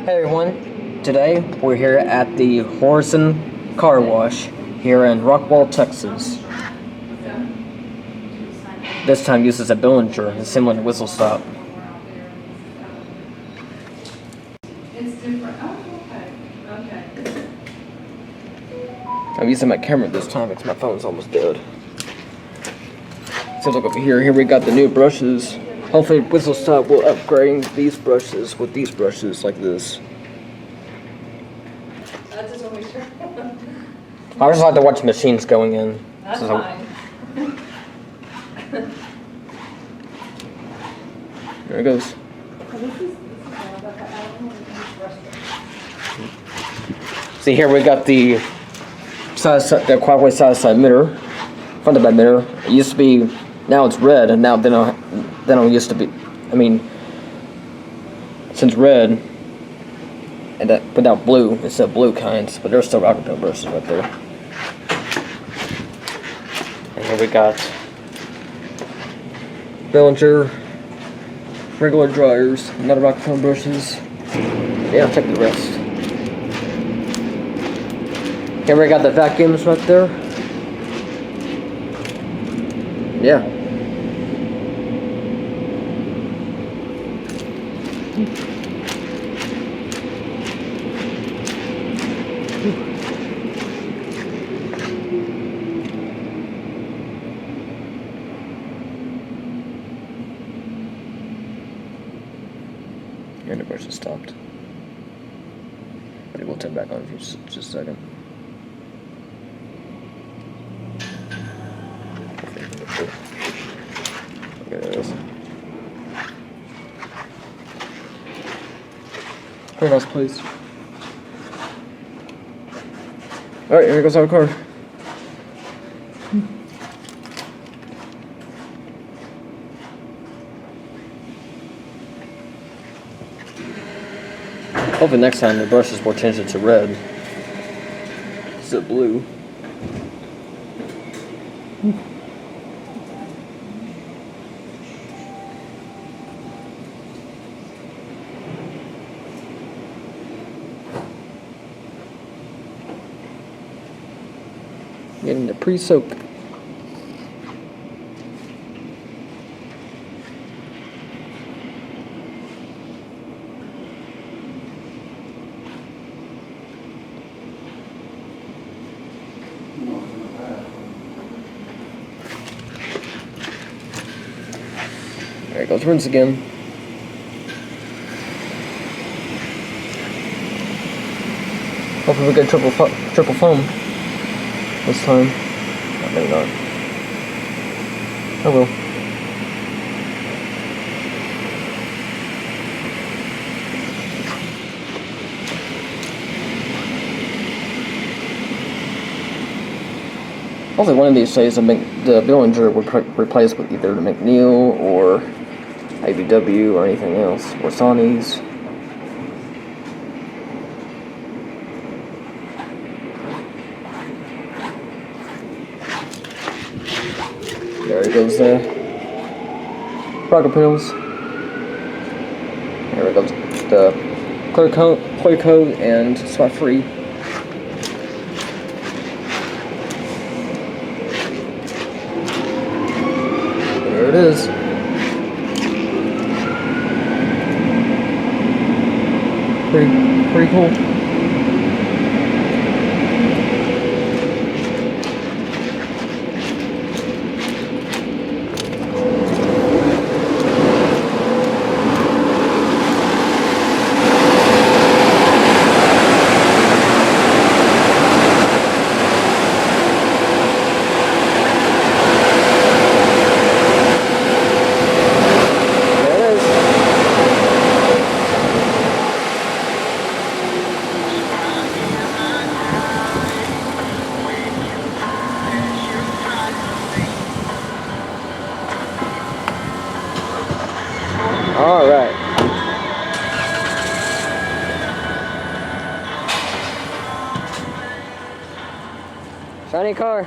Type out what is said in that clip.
Hey everyone, today we're here at the Horizon Car Wash here in Rockwall, Texas. This time uses a Belanger, similar to Whistle Stop. It's different. Oh, okay. I'm using my camera this time because my phone's almost dead. So look over here. Here we got the new brushes. Hopefully Whistle Stop will upgrade these brushes with these brushes like this. That's just always true. I just like to watch machines going in. That's So, fine. there it goes. See, here we got the clockwise side mirror, front of that mirror. It used to be, now it's red, and now they don't used to be. I mean, since red, and that without blue, it's the blue kinds, but there's still rocket pail brushes right there. And here we got Belanger regular dryers, not rocket pail brushes. Yeah, I'll check the rest. Here we got the vacuums right there. Yeah. And the brush is stopped. But it will turn back on for just a second. Look at this. Very nice place. Alright, here goes our car. Hopefully next time the brushes will change it to red. It's a blue. Getting the pre-soak. There it goes, rinse again. Hopefully we get triple foam this time. Maybe not. Oh well. Hopefully one of these days the Belanger will replace with either the McNeil or ABW or anything else, or Sonny's. There it goes there. Rocket pills. There it goes. The clear coat and spot free. There it is. Pretty cool. All right. Shiny car.